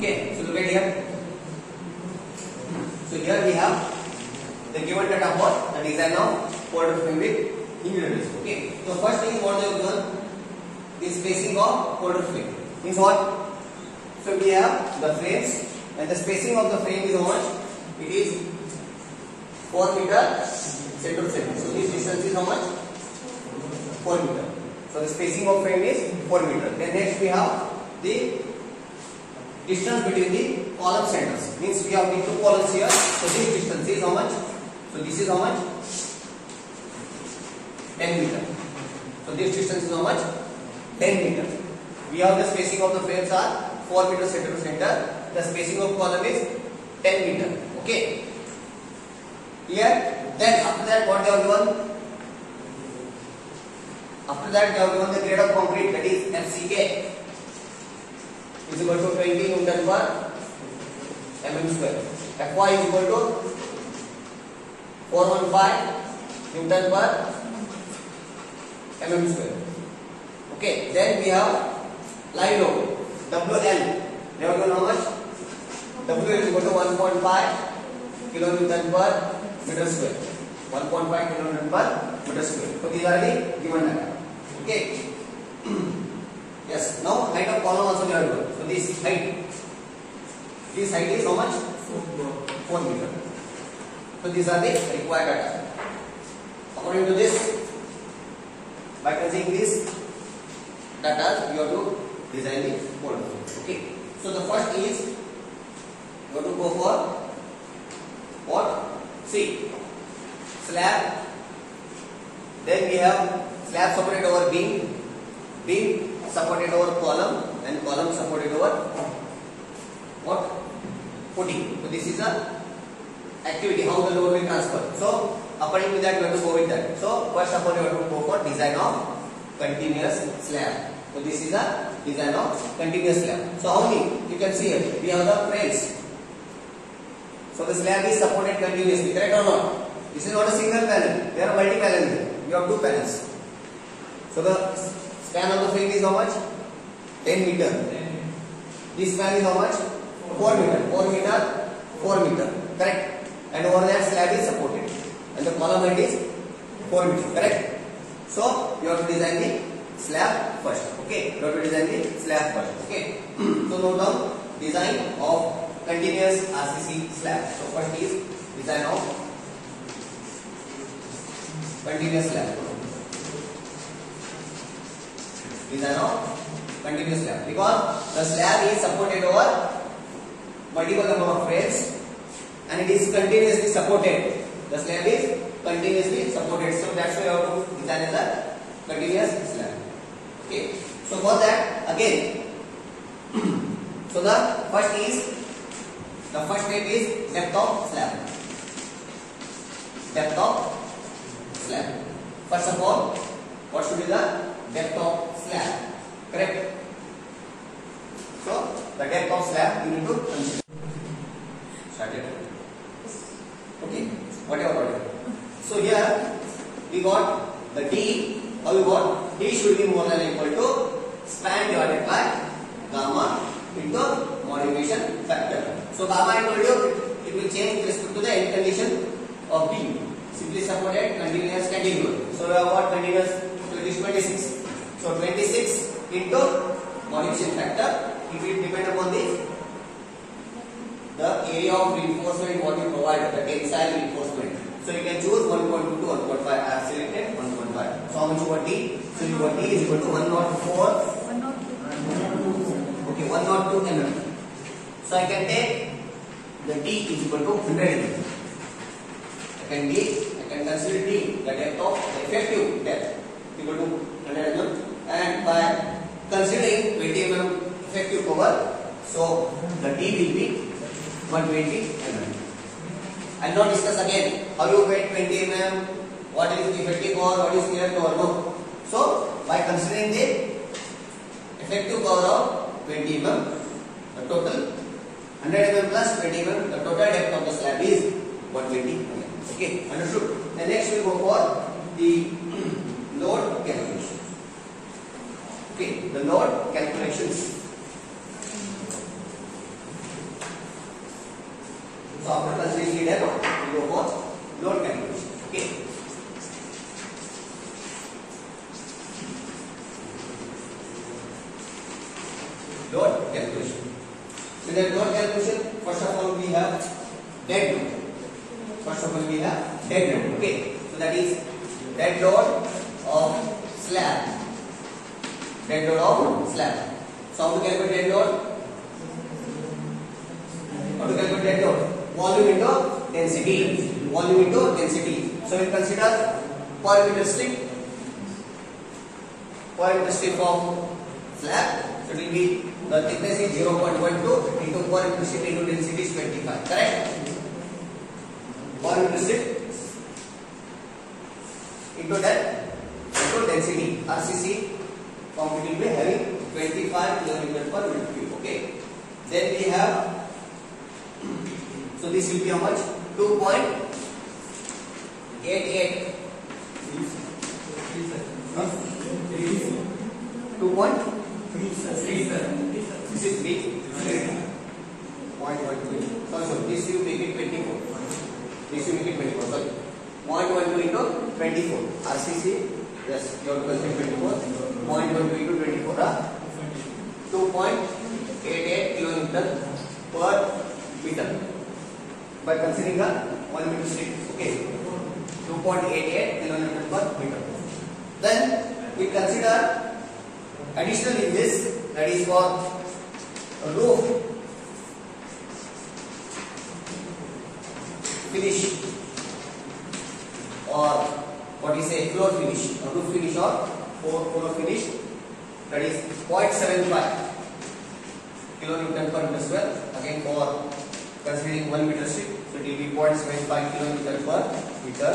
Okay, so look at here. So here we have the given data for the design of powder frame with ingredients. Okay, so first thing what they have given is spacing of powder frame. Means what? So we have the frames and the spacing of the frame is how much? It is 4 meter center to center. So this distance is how much? 4 meter. So the spacing of frame is 4 meter. Then next we have the distance between the column centers. Means we have the two columns here. So this distance is how much? So this is how much? 10 meter. So this distance is how much? 10 meter. We have the spacing of the frames are 4 meter center to center. The spacing of column is 10 meter. Okay. Clear? Then after that what they have given? After that they have given the grade of concrete, that is FCK is equal to 20 Newton per mm square. Fy is equal to 415 Newton per mm square. Okay. Then we have live load WL. They have given how much? W is equal to 1.5 kilonewton per meter square. 1.5 kilonewton per meter square. So these are the given data. Okay. Yes. Now height of column also we have given. So this height is how much? 4 meter. So these are the required data. According to this, by considering this data, you have to design the powder frame. Okay. So the first is you have to go for what? See, slab. Then we have slab supported over beam, beam supported over column, and column supported over what? Footing. So this is a activity how the load will transfer. So according to that you have to go with that. So first of all you have to go for design of continuous slab. So this is a design of continuous slab. So how many? You can see here we have the frames. So the slab is supported continuously, correct or not? This is not a single panel. There are multi panels here. You have two panels. So the span of the frame is how much? 10 meter. This span is how much? 4 meter. 4 meter. 4 meter. Correct. And over that slab is supported. And the column height is 4 meter. Correct. So you have to design the slab first. Okay. You have to design the slab first. Okay. So note down design of continuous RCC slab. So first is design of continuous slab. Design of continuous slab, because the slab is supported over multiple number of frames and it is continuously supported. The slab is continuously supported, so that's why you have to design as a continuous slab. Okay. So for that again, so the first step is depth of slab. Depth of slab. First of all, what should be the depth of slab? Correct. So the depth of slab you need to consider. Started. Okay. Whatever. So here we got the D. How we got? D should be more than equal to span divided by gamma into modification factor. So gamma I told you it will change with respect to the end condition of B. Simply supported continuous continuum. So we have got continuous, so it is 26. So 26 into modification factor. It will depend upon the area of reinforcement what you provide, the tensile reinforcement. So you can choose 1.2 to 1.5. I have selected 1.5. So how much you got D? So you got D is equal to 104. 102. Okay, 102 mm. So I can take the D is equal to 100 mm. I can consider D, the depth of the effective depth equal to 100 mm, and by considering 20 mm effective cover, so the D will be 120 mm. I will not discuss again how you get 20 mm, what is the effective cover, what is clear cover, no. So by considering the effective cover of 20 mm, the total 100 mm plus 20 mm, the total depth of the slab is 120 mm. Okay, understood. And next we will go for the load calculation. Okay, the load calculations. So after considering the depth, we go for load calculation. Okay. Load calculation. So that load calculation, first of all we have dead load. First of all we have dead load. Okay. So that is dead load of slab. Dead load of slab. So how to calculate dead load? How to calculate dead load? Volume into density. Volume into density. So we consider per meter strip. Per meter strip of slab. So it will be the thickness is 0.12 into per meter strip into density is 25. Correct? Per meter strip into that into density. RCC concrete will be having 25 kilometer per meter cube. Okay. Then we have, so this will be how much? 2.88. 2.37. This is 3.12. So this you make it 24. This you make it 24. Sorry. 0.12 into 24. RCC. Yes, you have to consider 24. 0.12 into 24. 2.88 kilonewton per meter. By considering a 1 meter strip. Okay. 2.88 kilonewton per meter. Then we consider additional in this, that is for roof finish or what we say floor finish or roof finish or floor finish, that is 0.75 kilonewton per meter square. Again for considering 1 meter strip, so it will be 0.75 kilonewton per meter.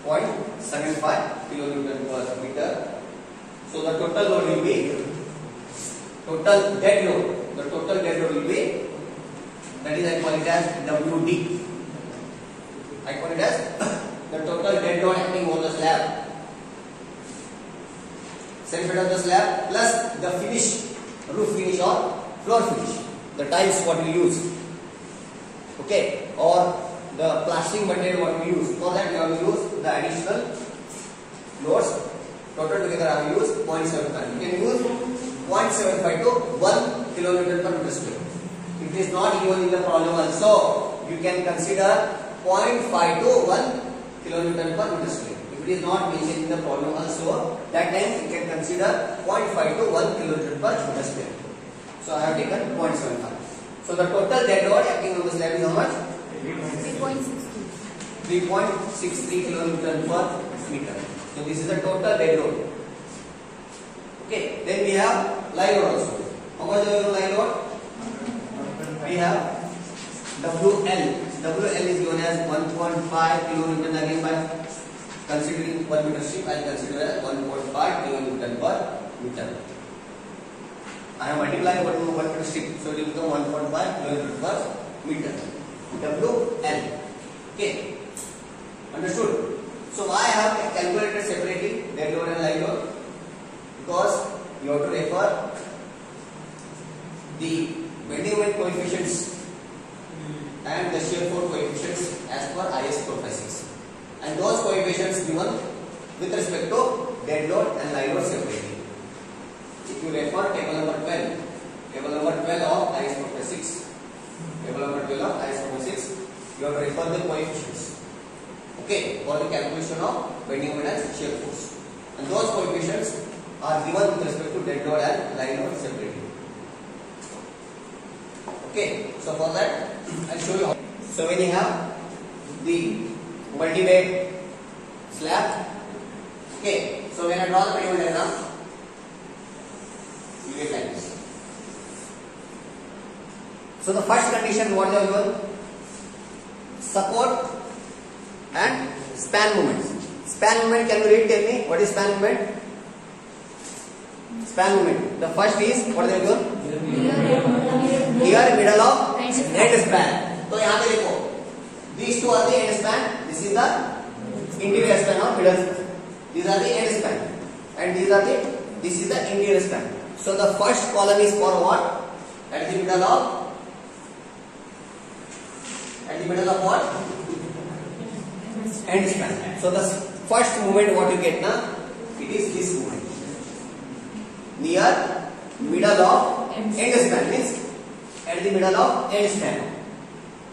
0.75 kilonewton per meter. So the total load will be, total dead load. The total dead load will be, that is I call it as WD. I call it as the total dead load acting on the slab. Self-weight of the slab plus the finish, roof finish or floor finish. The tiles what we use. Okay, or the plastering material what we use. For that we have to use the additional loads. Total together I have used 0.75. You can use 0.75 to 1 kilonewton per meter square. If it is not given in the problem also, you can consider 0.5 to 1 kilonewton per meter square. If it is not mentioned in the problem also, that time you can consider 0.5 to 1 kilonewton per meter square. So I have taken 0.75. So the total dead load acting on the slab is how much? 3.63 kilonewton per meter. So this is the total dead load. Okay. Then we have live load also. How much is live load? We have WL. WL is given as 1.5 kilonewton again by considering 1 meter strip. I consider as 1.5 kilonewton per meter. I have multiplied 1 meter strip, so it will become 1.5 kilonewton per meter. WL. Okay. Understood? So why I have calculated separately dead load and live load? Because you have to refer the bending moment coefficients and the shear force coefficients as per IS 456, and those coefficients given with respect to dead load and live load separately. If you refer table number 12 of IS 456, table number 12 of IS 456, you have to refer the coefficients. Okay, for the calculation of bending moment and shear force, and those coefficients are given with respect to dead load and live load separately. Okay, so for that I'll show you how. So when you have the multi-bed slab, okay, so when I draw the medium diagram, you get like this. So the first condition what they are given? Support and span moments. Span moment, can you read, tell me what is span moment? Span moment. The first is what they are given? Here middle of end span. So यहाँ पे देखो, these two are the end span. This is the interior span or middle span. These are the end span, and this is the interior span. So the first column is for what? At the middle of At the middle of what? End span. So the first movement what you get na, it is this movement. Near middle of end span means at the middle of end span.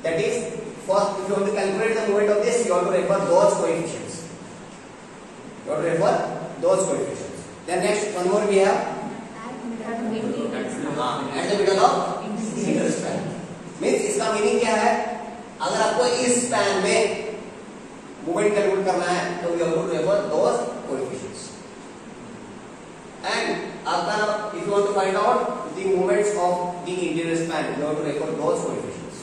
That is, first if you want to calculate the movement of this, you have to refer those coefficients. You have to refer those coefficients. Then next one more we have at the middle of interspan. Means इसका meaning क्या है? अगर आपको इस span में movement calculate करना है तो you have to refer those coefficients. And आपका if you want to find out the movements of the interior span, you have to refer those coefficients.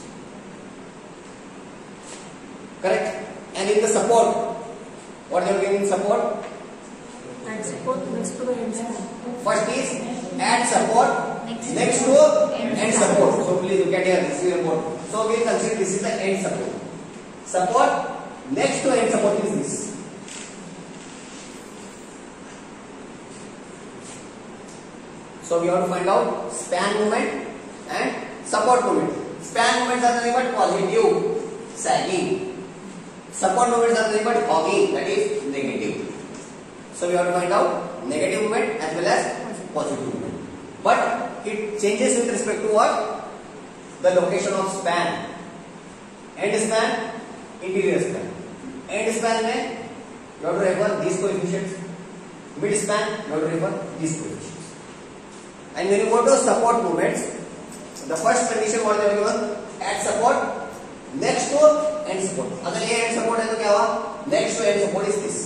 Correct? And in the support, what you are getting in support? Add support next to the end span. First is add support next to end support. So please look at here, this is important. So we consider this is the end support. Support next to end support is this. So we have to find out span movement and support movement. Span movements are nothing but positive, sagging. Support movements are nothing but hogging, that is negative. So we have to find out negative movement as well as positive movement. But it changes with respect to what? The location of span. End span, interior span. End span में you have to refer these coefficients. Mid span you have to refer these coefficients. And when you go to support movements, the first condition what they have given, add support next to end support. अगर ये end support है तो क्या हुआ? Next to end support is this.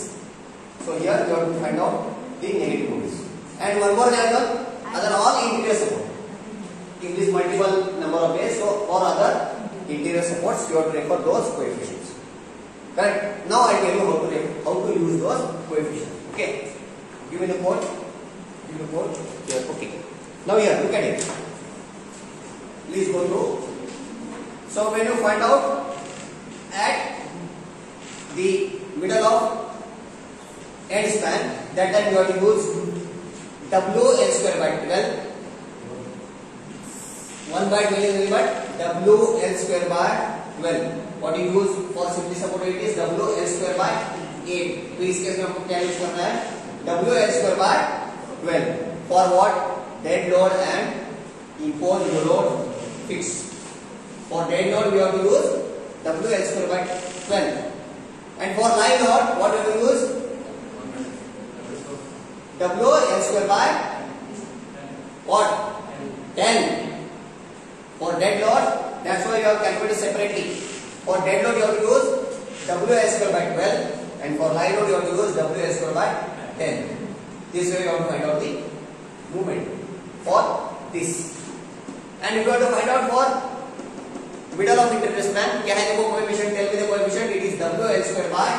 So here you have to find out the negative movements. And one more example, other all interior support. In this multiple number of ways, so for other interior supports, you have to refer those coefficients. Correct? Now I tell you how to use those coefficients. Okay? Give me the code. Give me the code. Here. Okay. Now here, look at it. Please go through. So when you find out at the middle of end span, that time you have to use WL square by 12. 1 by 12 is nothing but WL square by 12. What you use for simply support it is WL square by 8. तो इस case में आपको क्या use करना है? WL square by 12. For what? Dead load and imposed load fixed. For dead load we have to use WL square by 12. And for live load, what we will use? WL square by what? 10. For dead load, that's why you have calculated separately. For dead load you have to use WL square by 12, and for live load you have to use WL square by 10. This way you have to find out the movement for this. And if you have to find out for middle of interior span, क्या है देखो coefficient? Tell me the coefficient. It is WL square by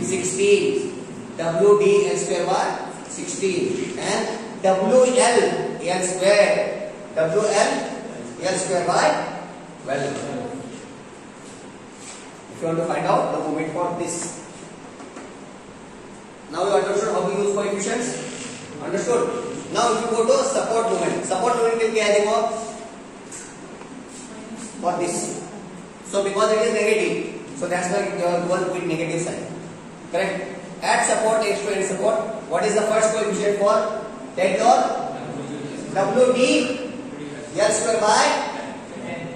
16. WDL square by 16 and WL L square. WL L square by 12. If you want to find out the movement for this. Now you understood how to use coefficients? Understood? Now if you go to support movement. Support movement में क्या है देखो? For this. So because it is negative, so that's why you are going with negative sign. Correct? Add support next to end support. What is the first coefficient for dead load? WD L square by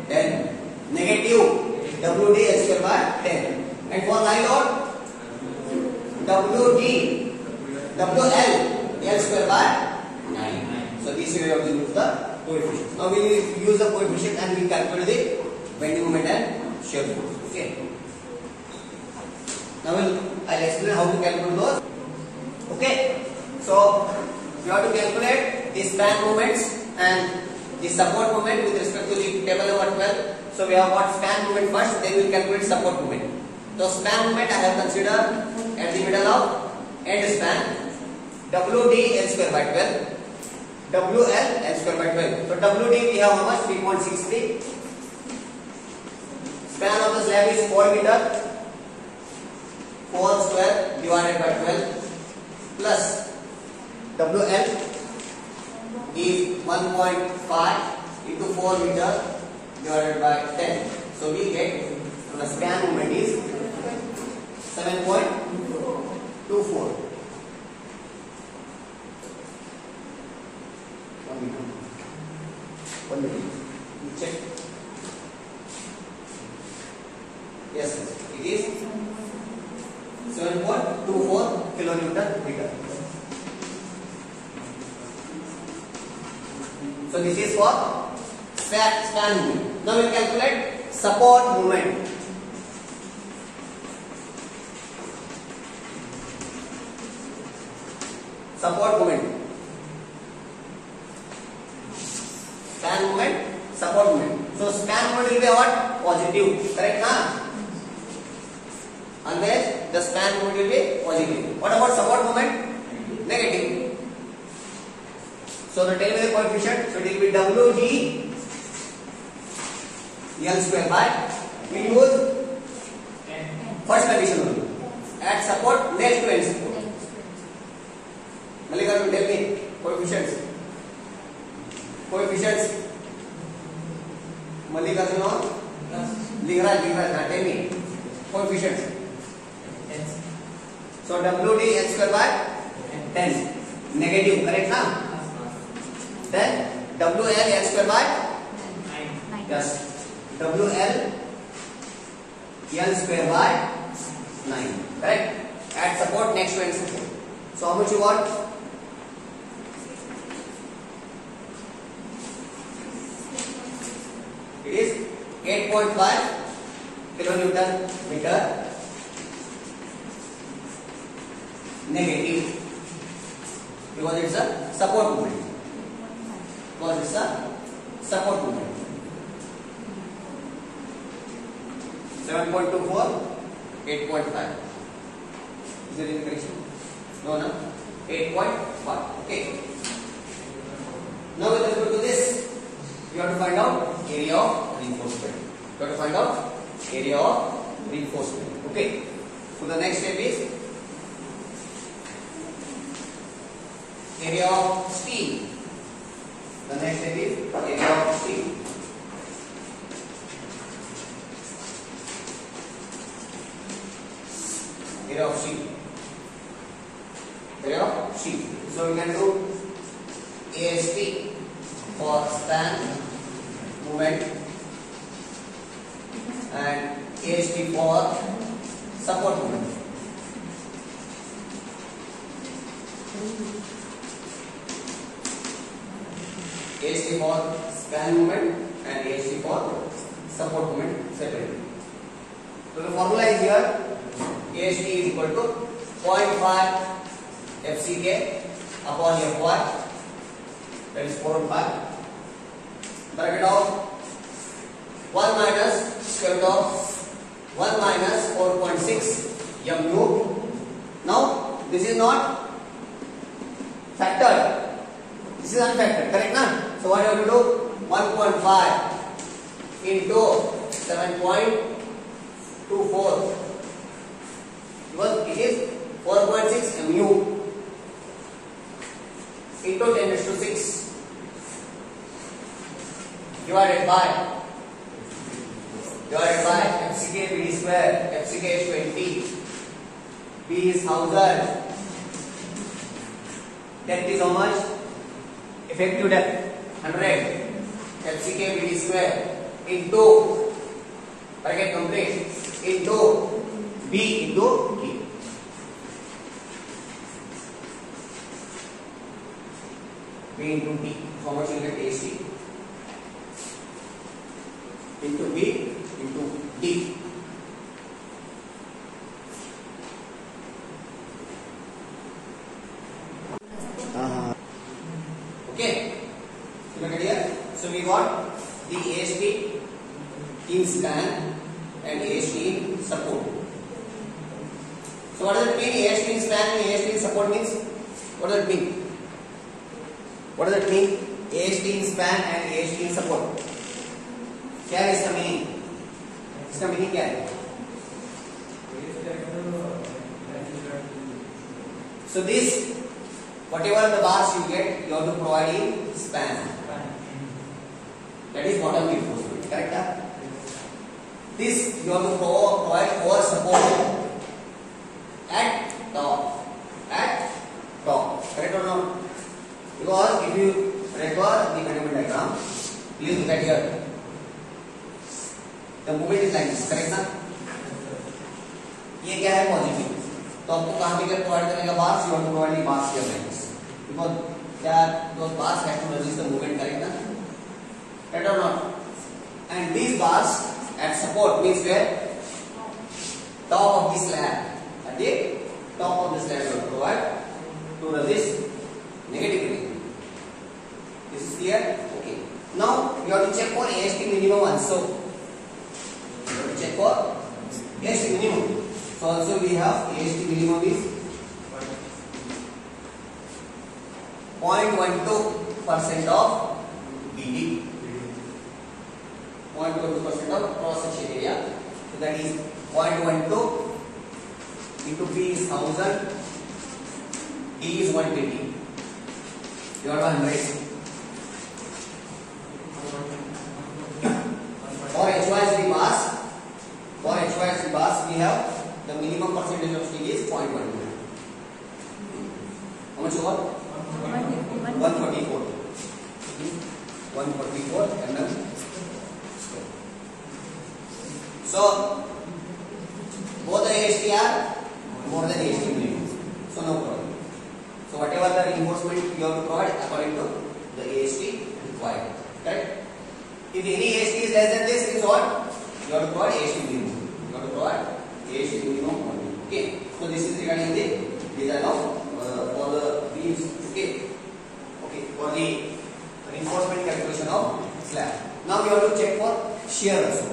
10. Negative WD L square by 10. And for live load, WD WL L square by 9. So this way we have to use the coefficient. Now we will use the coefficient and we calculate the bending moment and shear force. Okay. Now I'll explain how to calculate those. Okay. So you have to calculate the span moments and the support moment with respect to the table number 12. So we have got span moment first, then we will calculate support moment. So span moment I have considered at the middle of end span. WD L square by 12. WL L square by 12. So WD we have how much? 3.63. Span of the slab is 4 meter. 4 square divided by 12 plus WL is 1.5 into 4 meter divided by 10. So we get So the span moment is 7.24. 1 minute. You check. Yes, it is 7.24 kilonewton meter. So this is for span movement. Now we will calculate support movement. Support movement. Span movement, support movement. So span movement will be what? Positive. Correct, na? Unless the span movement will be positive. What about support movement? Negative. So the tell me the coefficient. So it will be WD L square by, we use first condition only. At support next to end support. Mallikarjun, tell me coefficients. Coefficients. Mallikarjun, Ligraj, tell me coefficients. So WD L square by 10. Negative, correct na? Then WL L square by 9. Yes. WL L square by 9. Correct? At support next to end support. So how much you want? It is 8.5 kilonewton meter negative because it's a support movement. Because it's a support movement. 7.24, 8.5. Is there any correction? No, no. 8.5. Okay. Now with respect to this, you have to find out area of reinforcement. You have to find out area of reinforcement. Okay. So the next step is area of steel. The next step is area of steel. Area of sheet. Area of sheet. So we can do AST for span movement and AST for support movement. AST for span movement and AST for support movement separately. So the formula is here. AST is equal to 0.5 FCK upon Fy, that is 4 and 5, bracket of 1 minus square root of 1 minus 4.6 mu. Now this is not factored, this is unfactored, correct na? So what you have to do? 1.5 into 7.24 because it is 4.6 mu into 10 raised to 6 divided by FCK BD square. FCK is 20, B is 1000, depth is how much? Effective depth 100, FCK BD square into bracket complete into B into T. B into T. So how much you get AC? Into B into D. Okay. So look at here. So we got the AST in span and AST in support. So what does it mean? AST in span and AST in support means? What does it mean? What does it mean? AST in span and AST in support. क्या है इसका meaning? इसका meaning क्या है? So this, whatever the bars you get, you have to provide in span. That is bottom reinforcement. Correct? This you have to provide core support at top. Correct or not? Because if you refer the fundamental diagram, please look at here. The movement is like this, correct ना? ये क्या है positive, तो आपको कहाँ पे क्या provide करेगा bars, you have to provide the bars here like this, because those bars have to resist the movement, correct ना? Correct or not? And these bars at support means where? Top of the slab. At the top of the slab you have to provide to resist negativity. This is clear? Okay. Now you have to check for AST minimum also. You have to check for AST minimum. So also we have AST minimum is 0.12% of BD. 0.12% of cross section area. So that is 0.12 into P is 1000, D is 120. You are 100. For HYSD bars, we have the minimum percentage of steel is 0.12. How much over? 144. 144 mm. So both the AST are more than AST minimum. So no problem. So whatever the reinforcement you have to provide according to the AST required. Right? If any AST is less than this, is what? You have to provide AST minimum. You have to provide AST minimum only. Okay. So this is regarding the design of for the beams. Okay. Okay. For the reinforcement calculation of slab. Now we have to check for shear also.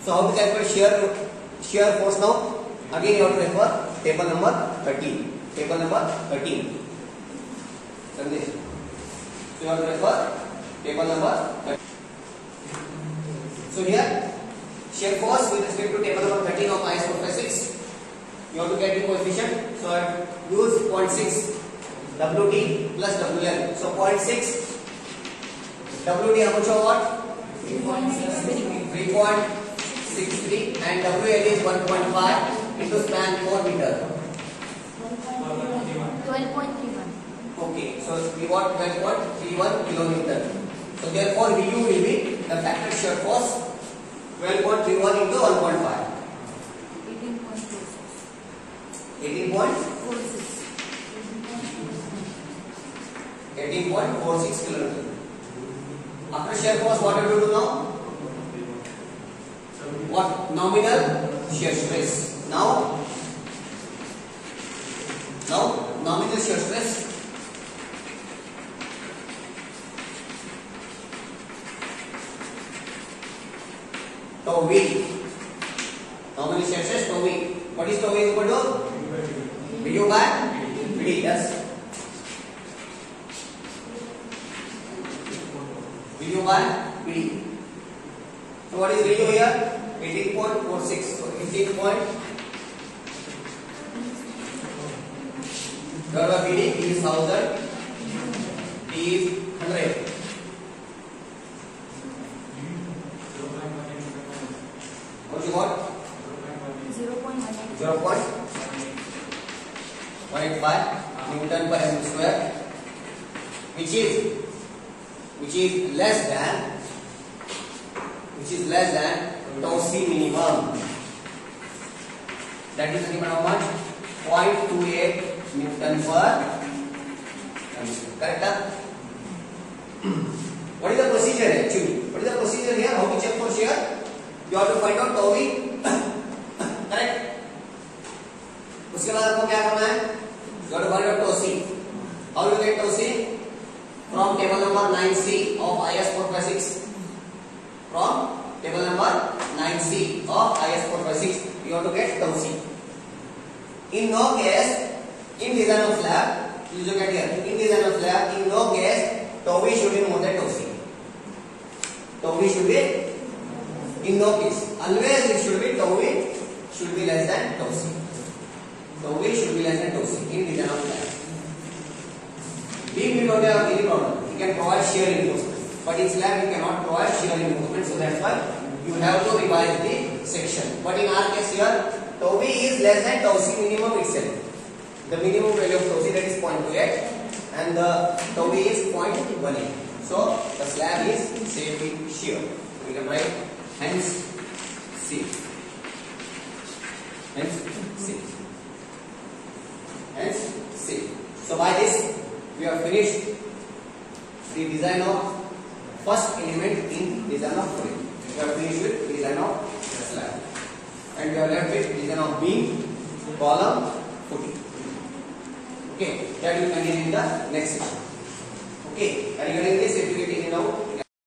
So how to calculate shear force now? Again you have to refer table number 13. Table number 13. Sandesh. So you have to refer table number 13. So here shear force with respect to table number 13 of IS 456. You have to get the coefficient. So I use 0.6 WT plus WL. So 0.6 WT how much of what? 3.63 and WL is 1.5 into span 4 meter. 12.31. Okay, so we got 12.31 kilometer. So therefore VU will be the factor shear force 12.31 into 1.5. 18.46 kilometer. After shear force, what have to do now? What? Nominal shear stress. Now nominal shear stress. Tau V. Nominal shear stress tau V. What is tau V equal to? VU by VD. Yes. VU by VD. So what is VU here? 18.46. So 18 point. Divided by VD is 1000. D is 100. What you got? 0.185 Newton per mm square, which is less than tau C minimum. That is nothing but how much? 0.28 Newton per mm square. Correct? What is the procedure actually? What is the procedure here? How to check for shear? You have to find out tau V. Correct? उसके बाद आपको क्या करना है? You have to find out tau C. How you get tau C? From table number 9C of IS 456. From table number 9C of IS 456, you have to get tau C. In no case, in design of slab, you look at here. In design of slab, in no case, tau V should be more than tau C. Tau V should be in no case. Always it should be tau V should be less than tau C. Tau V should be less than tau C in design of slab. Beam we don't have any problem. You can provide shear reinforcement, but in slab you cannot provide shear reinforcement. So that's why you have to revise the section. But in our case here, tau b is less than tau c minimum itself. The minimum value of tau c, that is 0.28, and the tau b is 0.18. So the slab is semi-shear. We can write hence C. Hence C. Hence C. So by this we have finished the design of first element in design of frame. We have finished with design of the slab, and we are left with design of beam, column, footing. Okay, that will continue in the next session. Okay, regarding this, if